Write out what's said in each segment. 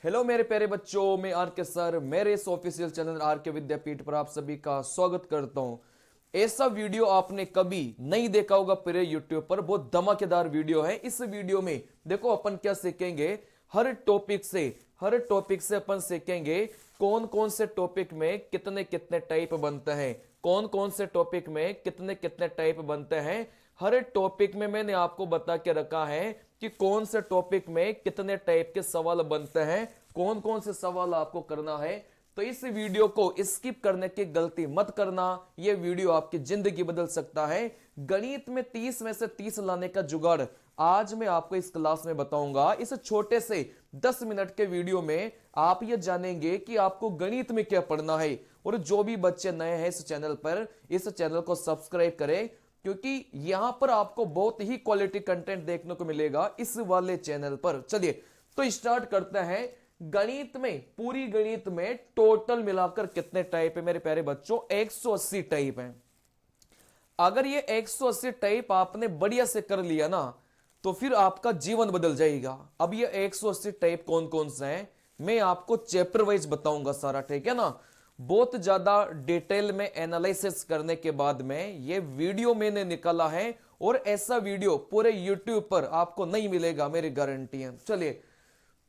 Hello मेरे प्यारे बच्चों, मैं आर के सर मेरे इस ऑफिशियल चैनल आर के विद्यापीठ पर आप सभी का स्वागत करता हूं। ऐसा वीडियो आपने कभी नहीं देखा होगा पूरे यूट्यूब पर। बहुत धमाकेदार वीडियो है। इस वीडियो में देखो अपन क्या सीखेंगे। हर टॉपिक से अपन सीखेंगे कौन कौन से टॉपिक में कितने कितने टाइप बनते हैं, कौन कौन से टॉपिक में कितने कितने टाइप बनते हैं। हर टॉपिक में मैंने आपको बता के रखा है कि कौन से टॉपिक में कितने टाइप के सवाल बनते हैं, कौन कौन से सवाल आपको करना है। तो इस वीडियो को स्किप करने की गलती मत करना। यह वीडियो आपकी जिंदगी बदल सकता है। गणित में 30 में से 30 लाने का जुगाड़ आज मैं आपको इस क्लास में बताऊंगा। इस छोटे से 10 मिनट के वीडियो में आप यह जानेंगे कि आपको गणित में क्या पढ़ना है। और जो भी बच्चे नए हैं इस चैनल पर, इस चैनल को सब्सक्राइब करें, क्योंकि यहां पर आपको बहुत ही क्वालिटी कंटेंट देखने को मिलेगा इस वाले चैनल पर। चलिए तो स्टार्ट करते हैं। गणित में, पूरी गणित में टोटल मिलाकर कितने टाइप है मेरे प्यारे बच्चों? 180 टाइप है। अगर ये 180 टाइप आपने बढ़िया से कर लिया ना, तो फिर आपका जीवन बदल जाएगा। अब ये 180 टाइप कौन कौन से हैं मैं आपको चैप्टर वाइज बताऊंगा सारा, ठीक है ना। बहुत ज्यादा डिटेल में एनालिसिस करने के बाद में ये वीडियो मैंने निकाला है, और ऐसा वीडियो पूरे यूट्यूब पर आपको नहीं मिलेगा, मेरी गारंटी है। चलिए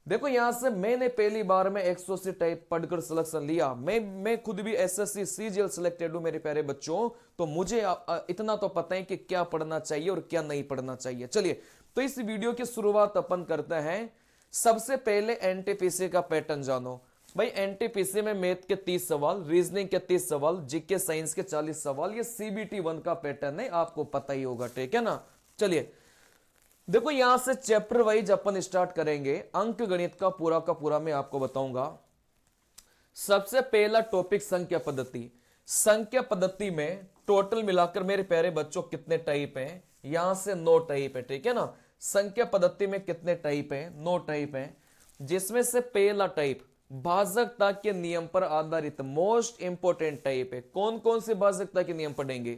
देखो, यहां से मैंने पहली बार में 180 टाइप पढ़कर सिलेक्शन लिया। मैं खुद भी एसएससी सीजीएल सिलेक्टेड हूं मेरे प्यारे बच्चों, तो मुझे इतना तो पता है कि क्या पढ़ना चाहिए और क्या नहीं पढ़ना चाहिए। चलिए तो इस वीडियो की शुरुआत अपन करते हैं। सबसे पहले एनटीपीसी का पैटर्न जानो। भाई एनटीपीसी में मैथ के 30 सवाल, रीजनिंग के 30 सवाल, जीके साइंस के 40 सवाल, ये सीबीटी 1 का पैटर्न है, आपको पता ही होगा, ठीक है ना। चलिए देखो, यहां से चैप्टर वाइज अपन स्टार्ट करेंगे। अंक गणित का पूरा मैं आपको बताऊंगा। सबसे पहला टॉपिक संख्या पद्धति। संख्या पद्धति में टोटल मिलाकर मेरे प्यारे बच्चों कितने टाइप हैं? यहां से 9 टाइप है, ठीक है ना। संख्या पद्धति में कितने टाइप हैं? 9 टाइप हैं, जिसमें से पहला टाइप भाजकता के नियम पर आधारित मोस्ट इंपोर्टेंट टाइप है। कौन कौन से भाजकता के नियम पढ़ेंगे?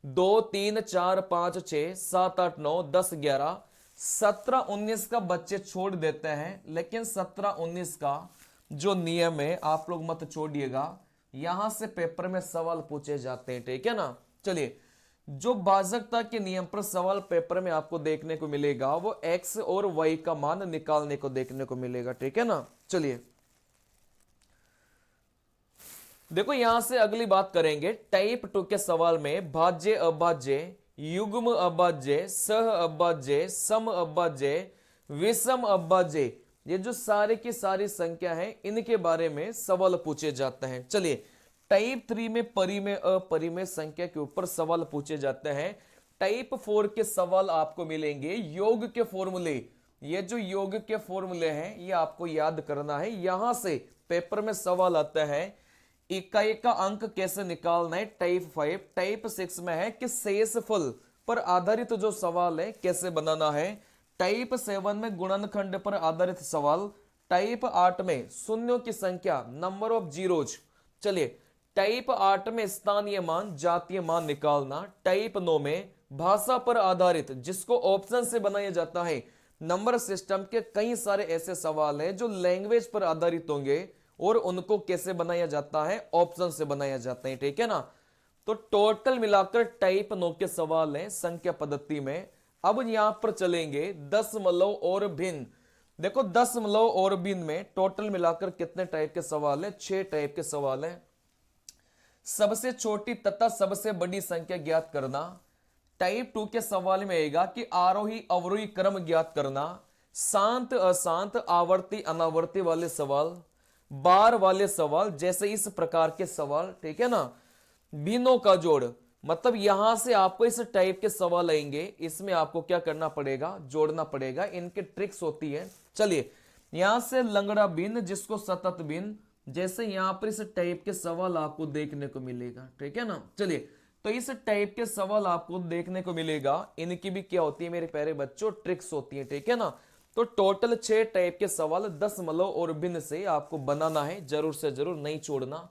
2 3 4 5 6 7 8 9 10 11 17 19 का बच्चे छोड़ देते हैं, लेकिन 17 19 का जो नियम है आप लोग मत छोड़िएगा। यहां से पेपर में सवाल पूछे जाते हैं, ठीक है ना। चलिए, जो भाजकता के नियम पर सवाल पेपर में आपको देखने को मिलेगा वो x और y का मान निकालने को देखने को मिलेगा, ठीक है ना। चलिए देखो, यहां से अगली बात करेंगे। टाइप 2 के सवाल में भाज्य अभाज्य, युग्म अभाज्य, सह अभाज्य, सम अभाज्य, विषम अभाज्य, ये जो सारी की सारी संख्या है इनके बारे में सवाल पूछे जाते हैं। चलिए टाइप 3 में परिमेय अपरिमेय संख्या के ऊपर सवाल पूछे जाते हैं। टाइप 4 के सवाल आपको मिलेंगे योग के फॉर्मूले। ये जो योग के फॉर्मूले हैं ये आपको याद करना है। यहां से पेपर में सवाल आता है इकाई का अंक कैसे निकालना है, टाइप 5। टाइप 6 में है कि शेषफल पर आधारित जो सवाल है कैसे बनाना है। टाइप 7 में गुणनखंड पर आधारित सवाल। टाइप 8 में शून्यों की संख्या, नंबर ऑफ जीरोज। चलिए टाइप 8 में स्थानीय मान, जातीय मान निकालना। टाइप 9 में भाषा पर आधारित, जिसको ऑप्शन से बनाया जाता है। नंबर सिस्टम के कई सारे ऐसे सवाल हैं जो लैंग्वेज पर आधारित होंगे और उनको कैसे बनाया जाता है? ऑप्शन से बनाया जाता है, ठीक है ना। तो टोटल मिलाकर टाइप 9 के सवाल हैं संख्या पद्धति में। अब यहां पर चलेंगे दशमलव और भिन्न। देखो दशमलव और भिन्न में टोटल मिलाकर कितने टाइप के सवाल हैं? 6 टाइप के सवाल हैं। सबसे छोटी तथा सबसे बड़ी संख्या ज्ञात करना। टाइप 2 के सवाल में आएगा कि आरोही अवरोही क्रम ज्ञात करना। शांत अशांत, आवर्ती अनावर्ती वाले सवाल, बार वाले सवाल, जैसे इस प्रकार के सवाल, ठीक है ना। भिन्नों का जोड़, मतलब यहां से आपको इस टाइप के सवाल आएंगे, इसमें आपको क्या करना पड़ेगा? जोड़ना पड़ेगा। इनके ट्रिक्स होती है। चलिए यहां से लंगड़ा भिन्न, जिसको सतत भिन्न, जैसे यहां पर इस टाइप के सवाल आपको देखने को मिलेगा, ठीक है ना। चलिए तो इस टाइप के सवाल आपको देखने को मिलेगा। इनकी भी क्या होती है मेरे प्यारे बच्चों? ट्रिक्स होती है, ठीक है ना। तो टोटल 6 टाइप के सवाल दशमलव और भिन्न से आपको बनाना है, जरूर से जरूर नहीं छोड़ना।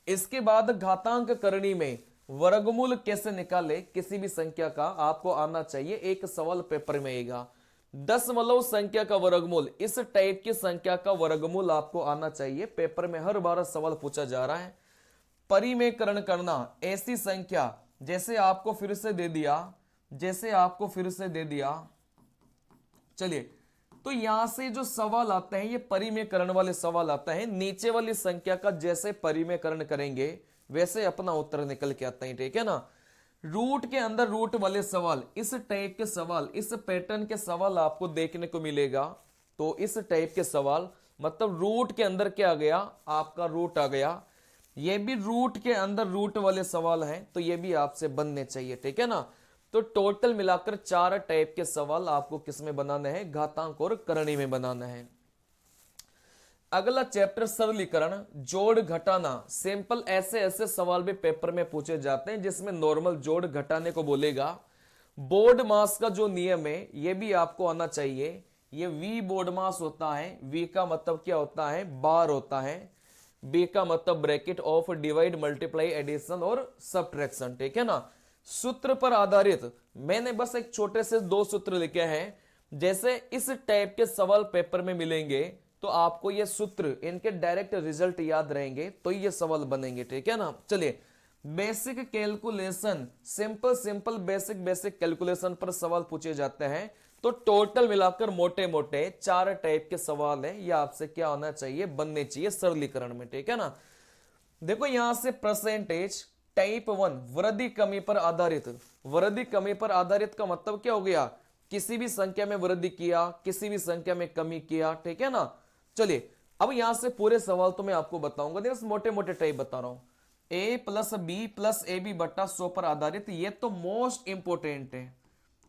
इसके बाद घातांक करणी में वर्गमूल कैसे निकाले किसी भी संख्या का आपको आना चाहिए। एक सवाल पेपर में आएगा। दशमलव संख्या का वर्गमूल, इस टाइप की संख्या का वर्गमूल आपको आना चाहिए। पेपर में हर बार सवाल पूछा जा रहा है। परिमेयकरण करना, ऐसी संख्या, जैसे आपको फिर से दे दिया, चलिए, तो यहां से जो सवाल आते हैं ये परिमेयकरण वाले सवाल आता है। नीचे वाली संख्या का जैसे परिमेयकरण करेंगे वैसे अपना उत्तर निकल के आता है, ठीक है ना। रूट के अंदर रूट वाले सवाल, इस टाइप के सवाल, इस पैटर्न के सवाल आपको देखने को मिलेगा। तो इस टाइप के सवाल, मतलब रूट के अंदर क्या आ गया, आपका रूट आ गया। ये भी रूट के अंदर रूट वाले सवाल हैं, तो ये भी आपसे बनने चाहिए, ठीक है ना। तो टोटल मिलाकर 4 टाइप के सवाल आपको किसमें बनाने हैं, घातांक और करणी में बनाना है। अगला चैप्टर सरलीकरण, जोड़ घटाना। सिंपल ऐसे सवाल भी पेपर में पूछे जाते हैं जिसमें नॉर्मल जोड़ घटाने को बोलेगा। बोर्ड मास का जो नियम है ये भी आपको आना चाहिए। ये वी बोर्ड मास होता है, वी का मतलब क्या होता है, बार होता है, बी का मतलब bracket of divide multiply addition और सब्ट्रैक्शन, ठीक है ना। सूत्र पर आधारित मैंने बस एक छोटे से 2 सूत्र लिखे हैं। जैसे इस टाइप के सवाल पेपर में मिलेंगे तो आपको ये सूत्र, इनके डायरेक्ट रिजल्ट याद रहेंगे तो ये सवाल बनेंगे, ठीक है ना। चलिए, basic calculation, simple basic calculation पर सवाल पूछे जाते हैं। तो टोटल मिलाकर मोटे मोटे 4 टाइप के सवाल हैं, ये आपसे क्या होना चाहिए, बनने चाहिए सरलीकरण में, ठीक है ना। देखो यहां से परसेंटेज टाइप 1 वृद्धि कमी पर आधारित। वृद्धि कमी पर आधारित का मतलब क्या हो गया, किसी भी संख्या में वृद्धि किया, किसी भी संख्या में कमी किया, ठीक है ना। चलिए, अब यहां से पूरे सवाल तो मैं आपको बताऊंगा, देखो मोटे मोटे टाइप बता रहा हूं। a plus B plus A B बट्टा 100 पर आधारित, ये तो मोस्ट इंपोर्टेंट है,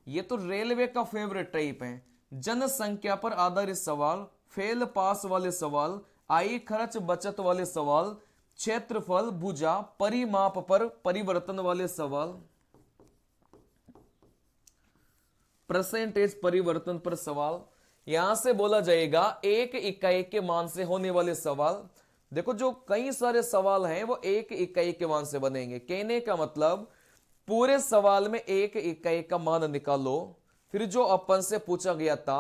ये तो रेलवे का फेवरेट टाइप है। जनसंख्या पर आधारित सवाल, फेल पास वाले सवाल, आय खर्च बचत वाले सवाल, क्षेत्रफल भुजा परिमाप पर परिवर्तन वाले सवाल, परसेंटेज परिवर्तन पर सवाल। यहां से बोला जाएगा एक इकाई के मान से होने वाले सवाल। देखो जो कई सारे सवाल हैं वो एक इकाई के मान से बनेंगे। कहने का मतलब पूरे सवाल में एक इकाई का मान निकालो, फिर जो अपन से पूछा गया था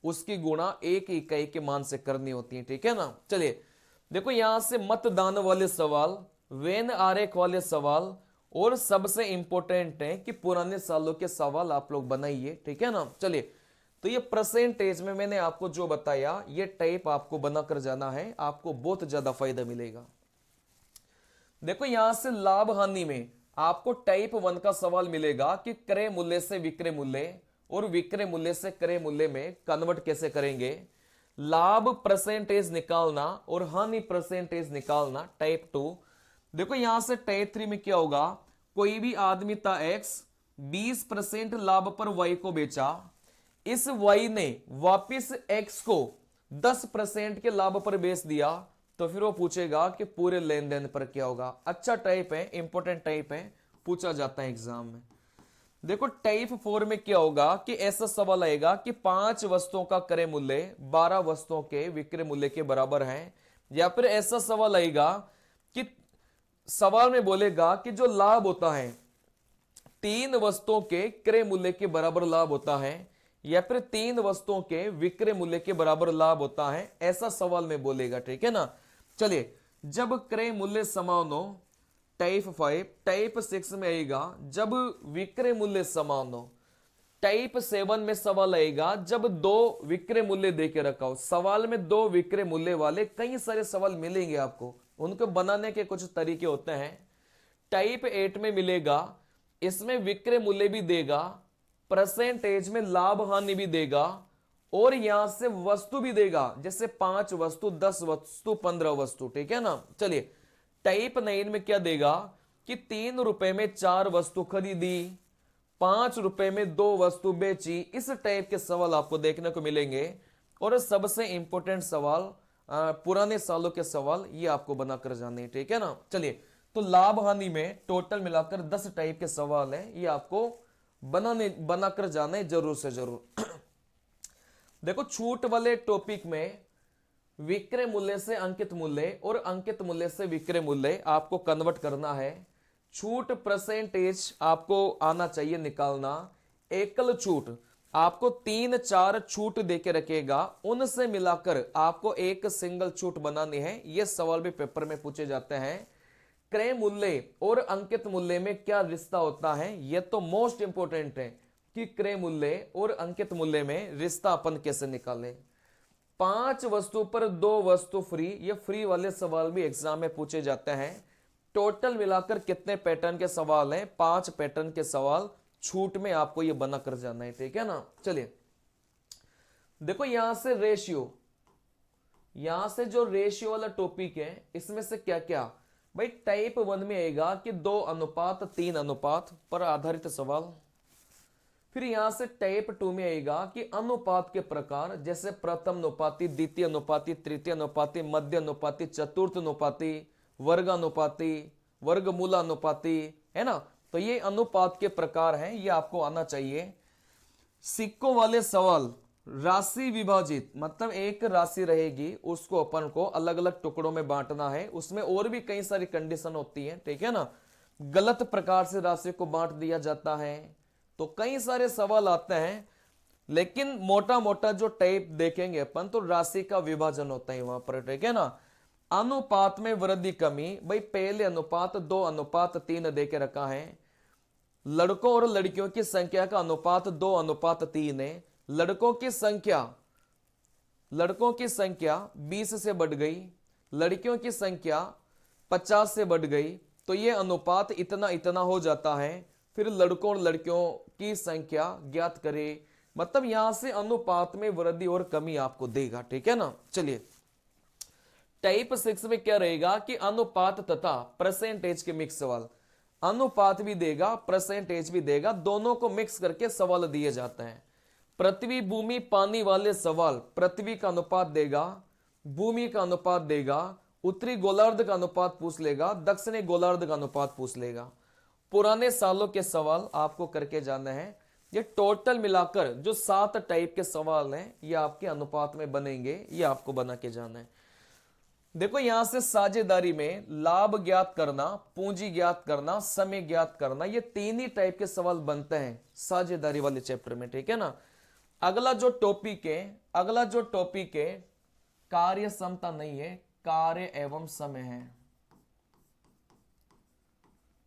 उसकी गुणा एक इकाई के मान से करनी होती है, ठीक है ना। चलिए, देखो यहां से मतदान वाले सवाल, वेन आरेख वाले सवाल, और सबसे इंपॉर्टेंट है कि पुराने सालों के सवाल आप लोग बनाइए, ठीक है ना। चलिए, तो ये परसेंटेज में मैंने आपको जो बताया ये टाइप आपको बनाकर जाना है, आपको बहुत ज्यादा फायदा मिलेगा। देखो यहां से लाभ हानि में आपको टाइप 1 का सवाल मिलेगा कि क्रय मूल्य से विक्रय मूल्य और विक्रय मूल्य से क्रय मूल्य में कन्वर्ट कैसे करेंगे। लाभ परसेंटेज निकालना और हानि परसेंटेज निकालना, टाइप 2। देखो यहां से टाइप 3 में क्या होगा, कोई भी आदमी था एक्स, 20% लाभ पर वाई को बेचा, इस वाई ने वापिस एक्स को 10% के लाभ पर बेच दिया, तो फिर वो पूछेगा कि पूरे लेन देन पर क्या होगा। अच्छा टाइप है, इंपॉर्टेंट टाइप है, पूछा जाता है एग्जाम में। देखो टाइप 4 में क्या होगा कि ऐसा सवाल आएगा कि 5 वस्तुओं का क्रय मूल्य 12 वस्तुओं के विक्रय मूल्य के बराबर है। या फिर ऐसा सवाल आएगा कि सवाल में बोलेगा कि जो लाभ होता है 3 वस्तुओं के क्रय मूल्य के बराबर लाभ होता है, या फिर 3 वस्तुओं के विक्रय मूल्य के बराबर लाभ होता है, ऐसा सवाल में बोलेगा, ठीक है ना। चलिए, जब क्रय मूल्य समान हो, टाइप 5। टाइप 6 में आएगा जब विक्रय मूल्य समान हो। टाइप 7 में सवाल आएगा जब 2 विक्रय मूल्य देके रखा हो। सवाल में 2 विक्रय मूल्य वाले कई सारे सवाल मिलेंगे आपको, उनको बनाने के कुछ तरीके होते हैं। टाइप 8 में मिलेगा, इसमें विक्रय मूल्य भी देगा, परसेंटेज में लाभ हानि भी देगा, और यहां से वस्तु भी देगा, जैसे 5 वस्तु, 10 वस्तु, 15 वस्तु, ठीक है ना। चलिए, टाइप 9 में क्या देगा कि 3 रुपए में 4 वस्तु खरीदी, 5 रुपए में 2 वस्तु बेची। इस टाइप के सवाल आपको देखने को मिलेंगे। और सबसे इंपॉर्टेंट सवाल, पुराने सालों के सवाल, ये आपको बनाकर जाने, ठीक है ना। चलिए, तो लाभ हानि में टोटल मिलाकर 10 टाइप के सवाल हैं, ये आपको बनाकर जाना है जरूर से जरूर। देखो छूट वाले टॉपिक में विक्रय मूल्य से अंकित मूल्य और अंकित मूल्य से विक्रय मूल्य आपको कन्वर्ट करना है। छूट परसेंटेज आपको आना चाहिए निकालना। एकल छूट, आपको 3-4 छूट देके रखेगा, उनसे मिलाकर आपको एक सिंगल छूट बनानी है। यह सवाल भी पेपर में पूछे जाते हैं। क्रय मूल्य और अंकित मूल्य में क्या रिश्ता होता है, यह तो मोस्ट इंपोर्टेंट है कि क्रय मूल्य और अंकित मूल्य में रिश्ता अपन कैसे निकालें। 5 वस्तु पर 2 वस्तु फ्री, ये फ्री वाले सवाल भी एग्जाम में पूछे जाते हैं। टोटल मिलाकर कितने पैटर्न के सवाल हैं? 5 पैटर्न के सवाल छूट में आपको ये बना कर जाना है, ठीक है ना। चलिए देखो यहां से रेशियो, यहां से जो रेशियो वाला टॉपिक है इसमें से क्या क्या भाई, टाइप 1 में आएगा कि 2:3 अनुपात पर आधारित सवाल। फिर यहां से टाइप 2 में आएगा कि अनुपात के प्रकार, जैसे प्रथम अनुपाती, द्वितीय अनुपाती, तृतीय अनुपाती, मध्य अनुपाती, चतुर्थ अनुपाती, वर्गानुपाती, वर्गमूलानुपाती, है ना। तो ये अनुपात के प्रकार हैं, ये आपको आना चाहिए। सिक्कों वाले सवाल, राशि विभाजित, मतलब एक राशि रहेगी उसको अपन को अलग अलग टुकड़ों में बांटना है, उसमें और भी कई सारी कंडीशन होती है, ठीक है ना। गलत प्रकार से राशि को बांट दिया जाता है, तो कई सारे सवाल आते हैं। लेकिन मोटा मोटा जो टाइप देखेंगे अपन, तो राशि का विभाजन होता है वहां पर, ठीक है ना। अनुपात में वृद्धि कमी, भाई पहले अनुपात 2:3 देके रखा है। लड़कों और लड़कियों की संख्या का अनुपात 2:3 है। लड़कों की संख्या 20 से बढ़ गई, लड़कियों की संख्या 50 से बढ़ गई, तो यह अनुपात इतना इतना हो जाता है। फिर लड़कों और लड़कियों की संख्या ज्ञात करें, मतलब यहां से अनुपात में वृद्धि और कमी आपको देगा, ठीक है ना। चलिए टाइप 6 में क्या रहेगा कि अनुपात तथा परसेंटेज के मिक्स सवाल। अनुपात भी देगा, परसेंटेज भी देगा, दोनों को मिक्स करके सवाल दिए जाते हैं। पृथ्वी भूमि पानी वाले सवाल, पृथ्वी का अनुपात देगा, भूमि का अनुपात देगा, उत्तरी गोलार्ध का अनुपात पूछ लेगा, दक्षिणी गोलार्ध का अनुपात पूछ लेगा। पुराने सालों के सवाल आपको करके जाना है। ये टोटल मिलाकर जो 7 टाइप के सवाल हैं ये आपके अनुपात में बनेंगे, ये आपको बना के जाना है। देखो यहां से साझेदारी में लाभ ज्ञात करना, पूंजी ज्ञात करना, समय ज्ञात करना, ये 3 ही टाइप के सवाल बनते हैं साझेदारी वाले चैप्टर में, ठीक है ना। अगला जो टॉपिक है कार्य क्षमता नहीं है, कार्य एवं समय है।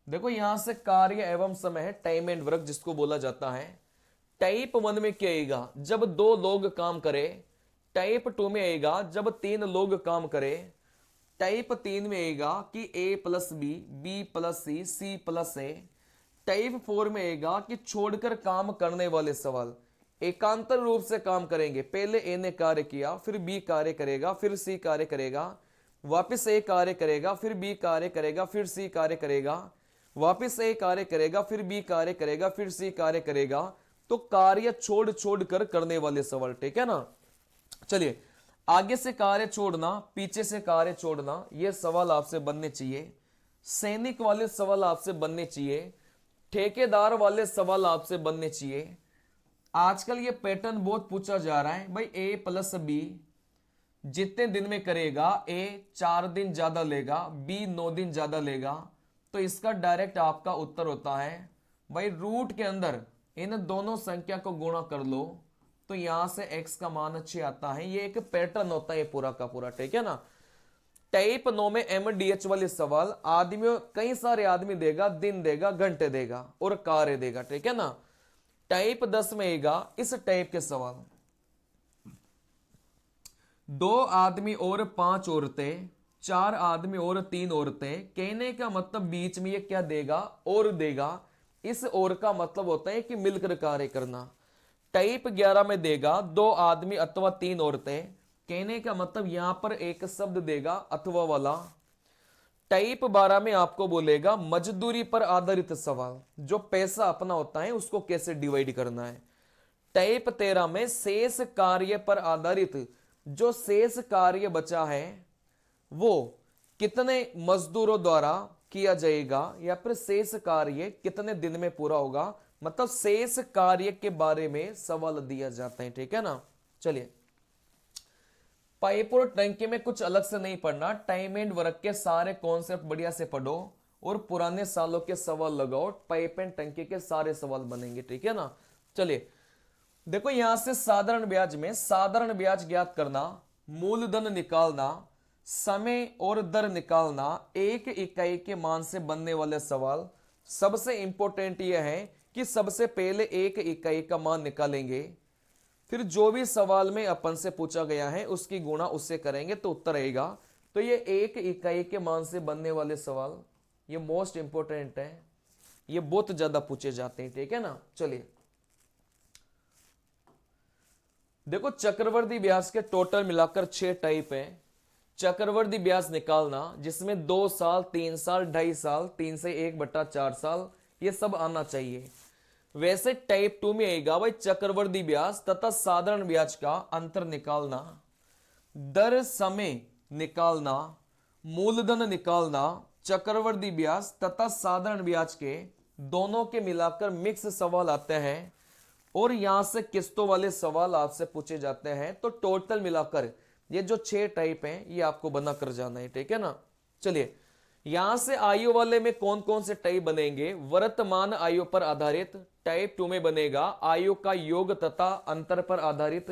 देखो यहां से कार्य एवं समय है, टाइम एंड वर्क जिसको बोला जाता है। टाइप 1 में क्या आएगा? जब 2 लोग काम करें। टाइप 2 में आएगा जब 3 लोग काम करें। टाइप 3 में आएगा कि A+B, B+C, C+A। टाइप 4 में आएगा कि छोड़कर काम करने वाले सवाल, एकांतर रूप से काम करेंगे। पहले A ने कार्य किया, फिर B कार्य करेगा, फिर C कार्य करेगा, वापस A कार्य करेगा, फिर B कार्य करेगा, फिर C कार्य करेगा, वापस A कार्य करेगा, फिर B कार्य करेगा, फिर C कार्य करेगा। तो कार्य छोड़ छोड़ कर करने वाले सवाल, ठीक है ना। चलिए आगे से कार्य छोड़ना, पीछे से कार्य छोड़ना, ये सवाल आपसे बनने चाहिए। सैनिक वाले सवाल आपसे बनने चाहिए, ठेकेदार वाले सवाल आपसे बनने चाहिए। आजकल ये पैटर्न बहुत पूछा जा रहा है भाई, A+B जितने दिन में करेगा, A 4 दिन ज्यादा लेगा, B 9 दिन ज्यादा लेगा। तो इसका डायरेक्ट आपका उत्तर होता है भाई रूट के अंदर इन दोनों संख्या को गुणा कर लो, तो यहां से x का मान 6 आता है। ये एक पैटर्न होता है पूरा का पूरा, ठीक है ना। टाइप 9 में MDH वाले सवाल, आदमियों कई सारे आदमी देगा, दिन देगा, घंटे देगा और कार्य देगा, ठीक है ना। टाइप 10 में आएगा इस टाइप के सवाल, 2 आदमी और 5 औरतें, 4 आदमी और 3 औरतें। कहने का मतलब बीच में ये क्या देगा? और देगा। इस और का मतलब होता है कि मिलकर कार्य करना। टाइप 11 में देगा 2 आदमी अथवा 3 औरतें। कहने का मतलब यहां पर एक शब्द देगा अथवा वाला। टाइप 12 में आपको बोलेगा मजदूरी पर आधारित सवाल, जो पैसा अपना होता है उसको कैसे डिवाइड करना है। टाइप 13 में शेष कार्य पर आधारित, जो शेष कार्य बचा है वो कितने मजदूरों द्वारा किया जाएगा, या फिर शेष कार्य कितने दिन में पूरा होगा, मतलब शेष कार्य के बारे में सवाल दिया जाता है, ठीक है ना। चलिए पाइप और टंकी में कुछ अलग से नहीं पढ़ना, टाइम एंड वर्क के सारे कॉन्सेप्ट बढ़िया से पढ़ो और पुराने सालों के सवाल लगाओ, पाइप एंड टंकी के सारे सवाल बनेंगे, ठीक है ना। चलिए देखो यहां से साधारण ब्याज में साधारण ब्याज ज्ञात करना, मूलधन निकालना, समय और दर निकालना, एक इकाई के मान से बनने वाले सवाल। सबसे इंपॉर्टेंट यह है कि सबसे पहले एक इकाई का मान निकालेंगे, फिर जो भी सवाल में अपन से पूछा गया है उसकी गुणा उससे करेंगे तो उत्तर आएगा। तो ये एक इकाई के मान से बनने वाले सवाल ये मोस्ट इंपॉर्टेंट है, ये बहुत ज्यादा पूछे जाते हैं, ठीक है ना। चलिए देखो चक्रवर्ती ब्याज के टोटल मिलाकर 6 टाइप है। चक्रवर्ती ब्याज निकालना जिसमें 2 साल, 3 साल, 2.5 साल, 3 से 1/4 साल ये सब आना चाहिए। वैसे टाइप 2 में आएगा भाई चक्रवर्ती ब्याज तथा साधारण ब्याज का अंतर निकालना, दर समय निकालना, मूलधन निकालना, चक्रवर्ती ब्याज तथा साधारण ब्याज के दोनों के मिलाकर मिक्स सवाल आते हैं और यहां से किस्तों वाले सवाल आपसे पूछे जाते हैं। तो टोटल मिलाकर ये जो 6 टाइप हैं ये आपको बना कर जाना है, ठीक है ना। चलिए यहां से आयु वाले में कौन कौन से टाइप बनेंगे। वर्तमान आयु पर आधारित टाइप 2 में बनेगा आयु का योग तथा अंतर पर आधारित।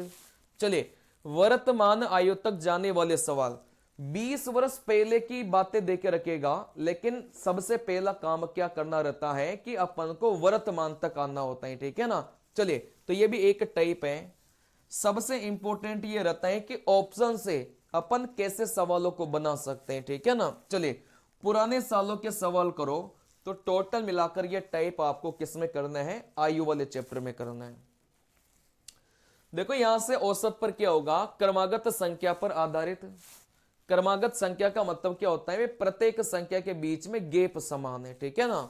चलिए वर्तमान आयु तक जाने वाले सवाल 20 वर्ष पहले की बातें देके रखेगा, लेकिन सबसे पहला काम क्या करना रहता है कि अपन को वर्तमान तक आना होता है, ठीक है ना। चलिए तो ये भी एक टाइप है। सबसे इंपॉर्टेंट ये रहता है कि ऑप्शन से अपन कैसे सवालों को बना सकते हैं, ठीक है ना। चलिए पुराने सालों के सवाल करो तो टोटल मिलाकर ये टाइप आपको किसमें करना है, आयु वाले चैप्टर में करना है। देखो यहां से औसत पर क्या होगा, क्रमागत संख्या पर आधारित। क्रमागत संख्या का मतलब क्या होता है, प्रत्येक संख्या के बीच में गैप समान है, ठीक है ना।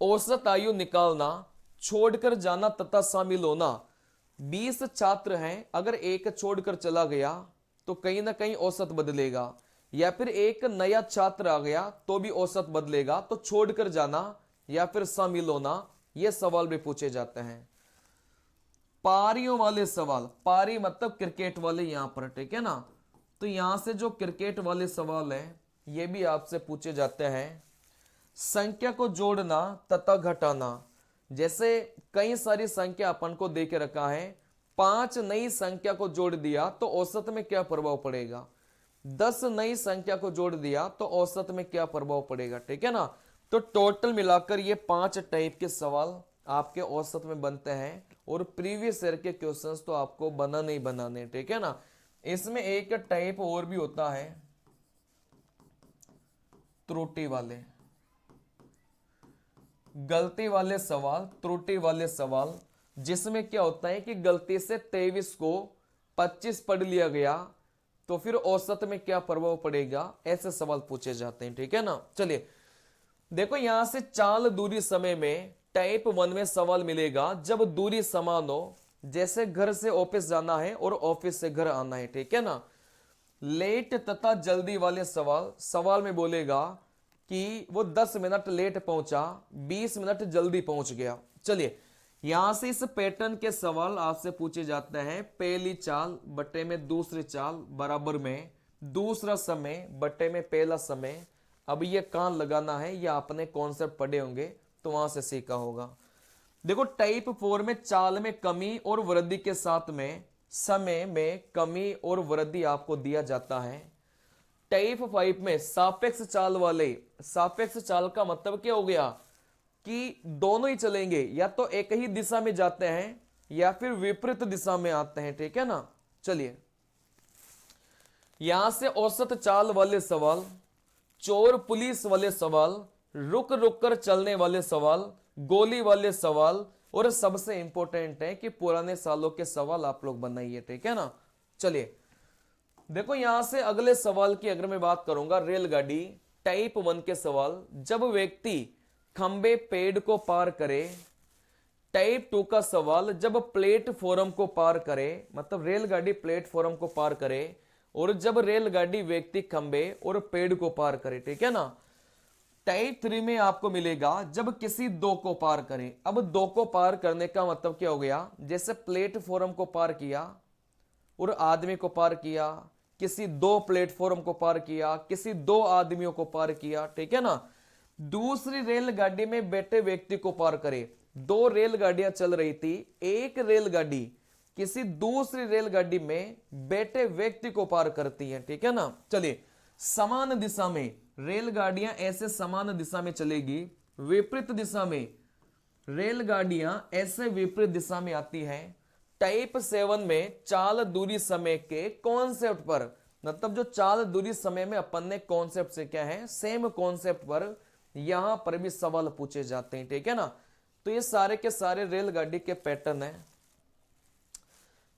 औसत आयु निकालना, छोड़कर जाना तथा शामिल होना। 20 छात्र हैं, अगर एक छोड़कर चला गया तो कहीं ना कहीं औसत बदलेगा, या फिर एक नया छात्र आ गया तो भी औसत बदलेगा। तो छोड़कर जाना या फिर शामिल होना ये सवाल भी पूछे जाते हैं। पारियों वाले सवाल, पारी मतलब क्रिकेट वाले यहां पर, ठीक है ना। तो यहां से जो क्रिकेट वाले सवाल है ये भी आपसे पूछे जाते हैं। संख्या को जोड़ना तथा घटाना, जैसे कई सारी संख्या अपन को दे के रखा है, 5 नई संख्या को जोड़ दिया तो औसत में क्या प्रभाव पड़ेगा, 10 नई संख्या को जोड़ दिया तो औसत में क्या प्रभाव पड़ेगा, ठीक है ना। तो टोटल मिलाकर ये 5 टाइप के सवाल आपके औसत में बनते हैं और प्रीवियस ईयर के क्वेश्चंस तो आपको बनाने ही बनाने, ठीक है ना। इसमें एक टाइप और भी होता है त्रुटि वाले, गलती वाले सवाल, त्रुटि वाले सवाल, जिसमें क्या होता है कि गलती से 23 को 25 पढ़ लिया गया तो फिर औसत में क्या प्रभाव पड़ेगा, ऐसे सवाल पूछे जाते हैं, ठीक है ना। चलिए देखो यहां से चाल दूरी समय में टाइप 1 में सवाल मिलेगा जब दूरी समान हो, जैसे घर से ऑफिस जाना है और ऑफिस से घर आना है, ठीक है ना। लेट तथा जल्दी वाले सवाल, सवाल में बोलेगा कि वो 10 मिनट लेट पहुंचा, 20 मिनट जल्दी पहुंच गया। चलिए यहां से इस पैटर्न के सवाल आपसे पूछे जाते हैं। पहली चाल बटे में दूसरी चाल बराबर में दूसरा समय बटे में पहला समय। अब ये कहां लगाना है, ये आपने कॉन्सेप्ट पढ़े होंगे तो वहां से सीखा होगा। देखो टाइप 4 में चाल में कमी और वृद्धि के साथ में समय में कमी और वृद्धि आपको दिया जाता है। टाइप 5 में सापेक्ष चाल वाले, सापेक्ष चाल का मतलब क्या हो गया कि दोनों ही चलेंगे, या तो एक ही दिशा में जाते हैं या फिर विपरीत दिशा में आते हैं, ठीक है ना। चलिए यहां से औसत चाल वाले सवाल, चोर पुलिस वाले सवाल, रुक रुक कर चलने वाले सवाल, गोली वाले सवाल, और सबसे इंपॉर्टेंट है कि पुराने सालों के सवाल आप लोग बनाइए, ठीक है ना। चलिए देखो यहां से अगले सवाल की अगर मैं बात करूंगा, रेलगाड़ी टाइप 1 के सवाल, जब व्यक्ति खंबे पेड़ को पार करे। टाइप 2 का सवाल, जब प्लेटफॉर्म को पार करे, मतलब रेलगाड़ी प्लेटफॉर्म को पार करे, और जब रेलगाड़ी व्यक्ति खंबे और पेड़ को पार करे, ठीक है ना। टाइप 3 में आपको मिलेगा जब किसी 2 को पार करे। अब 2 को पार करने का मतलब क्या हो गया, जैसे प्लेटफॉर्म को पार किया और आदमी को पार किया, किसी 2 प्लेटफॉर्म को पार किया, किसी 2 आदमियों को पार किया, ठीक है ना। दूसरी रेलगाड़ी में बैठे व्यक्ति को पार करे। 2 रेलगाड़ियां चल रही थी, एक रेलगाड़ी किसी दूसरी रेलगाड़ी में बैठे व्यक्ति को पार करती है, ठीक है ना। चलिए, समान दिशा में रेलगाड़ियां ऐसे समान दिशा में चलेगी, विपरीत दिशा में रेलगाड़ियां ऐसे विपरीत दिशा में आती हैं। टाइप 7 में चाल दूरी समय के कॉन्सेप्ट पर, मतलब जो चाल दूरी समय में अपन ने कॉन्सेप्ट से क्या है, सेम कॉन्सेप्ट पर यहां पर भी सवाल पूछे जाते हैं, ठीक है ना। तो ये सारे के सारे रेलगाड़ी के पैटर्न है।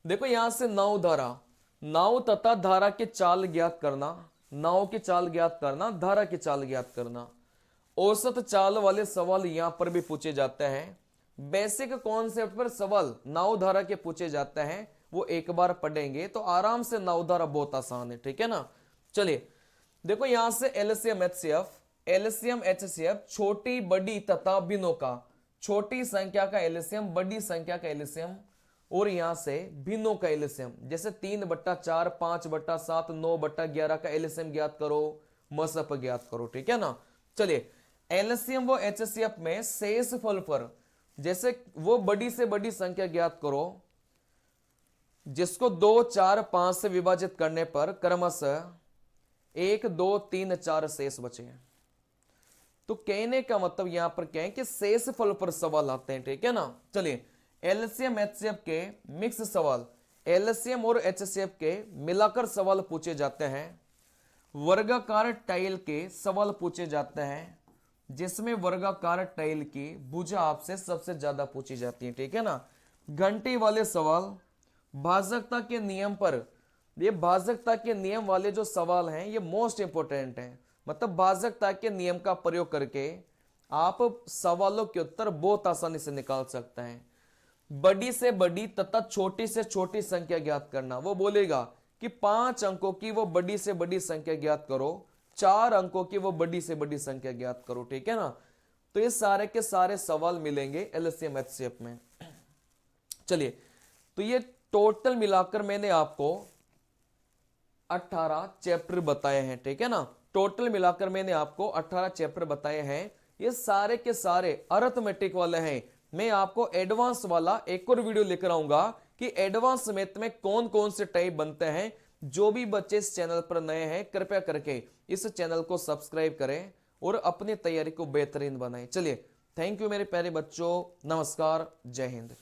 देखो यहां से नाव धारा, नाव तथा धारा की चाल ज्ञात करना, नाव की चाल ज्ञात करना, धारा की चाल ज्ञात करना। औसत चाल वाले सवाल यहां पर भी पूछे जाते हैं। बेसिक कॉन्सेप्ट पर सवाल नाव धारा के पूछे जाते हैं, वो एक बार पढ़ेंगे तो आराम से नाव धारा बहुत आसान है, ठीक है ना। चलिए देखो यहां से एलसीएम एचसीएफ, एलसीएम एचसीएफ छोटी बड़ी तथा भिन्नों का, छोटी संख्या का एलसीएम, बड़ी संख्या का एलसीएम, और यहां से भिन्नों का एलसीएम, जैसे 3/4, 5/7, 9/11 का एलसीएम ज्ञात करो, मसप ज्ञात करो, ठीक है ना। चलिए एलसीएम व एचसीएफ में शेष फल पर, जैसे वो बड़ी से बड़ी संख्या ज्ञात करो जिसको 2, 4, 5 से विभाजित करने पर क्रमशः 1, 2, 3, 4 शेष बचे। तो कहने का मतलब यहां पर क्या है कि शेष फल पर सवाल आते हैं, ठीक है ना। चलिए एलसीएम एचसीएफ के मिक्स सवाल, एलसीएम और एचसीएफ के मिलाकर सवाल पूछे जाते हैं। वर्गाकार टाइल के सवाल पूछे जाते हैं, जिसमें वर्गाकार टाइल की भुजा आपसे सबसे ज्यादा पूछी जाती है, ठीक है ना। घंटी वाले सवाल, भाजकता के नियम पर, ये भाजकता के नियम वाले जो सवाल हैं ये मोस्ट इंपोर्टेंट हैं। मतलब भाजकता के नियम का प्रयोग करके आप सवालों के उत्तर बहुत आसानी से निकाल सकते हैं। बड़ी से बड़ी तथा छोटी से छोटी संख्या ज्ञात करना, वो बोलेगा कि 5 अंकों की वो बड़ी से बड़ी संख्या ज्ञात करो, 4 अंकों की वो बड़ी से बड़ी संख्या ज्ञात करो, ठीक है ना। तो ये सारे के सारे सवाल मिलेंगे एलसीएम एचसीएफ में। चलिए तो ये टोटल मिलाकर मैंने आपको 18 चैप्टर बताए हैं, ठीक है ना। टोटल मिलाकर मैंने आपको 18 चैप्टर बताए हैं। ये सारे के सारे अरिथमेटिक वाले हैं। मैं आपको एडवांस वाला एक और वीडियो लेकर आऊंगा कि एडवांस मैथ में कौन कौन से टाइप बनते हैं। जो भी बच्चे इस चैनल पर नए हैं कृपया करके इस चैनल को सब्सक्राइब करें और अपनी तैयारी को बेहतरीन बनाएं। चलिए थैंक यू मेरे प्यारे बच्चों, नमस्कार, जय हिंद।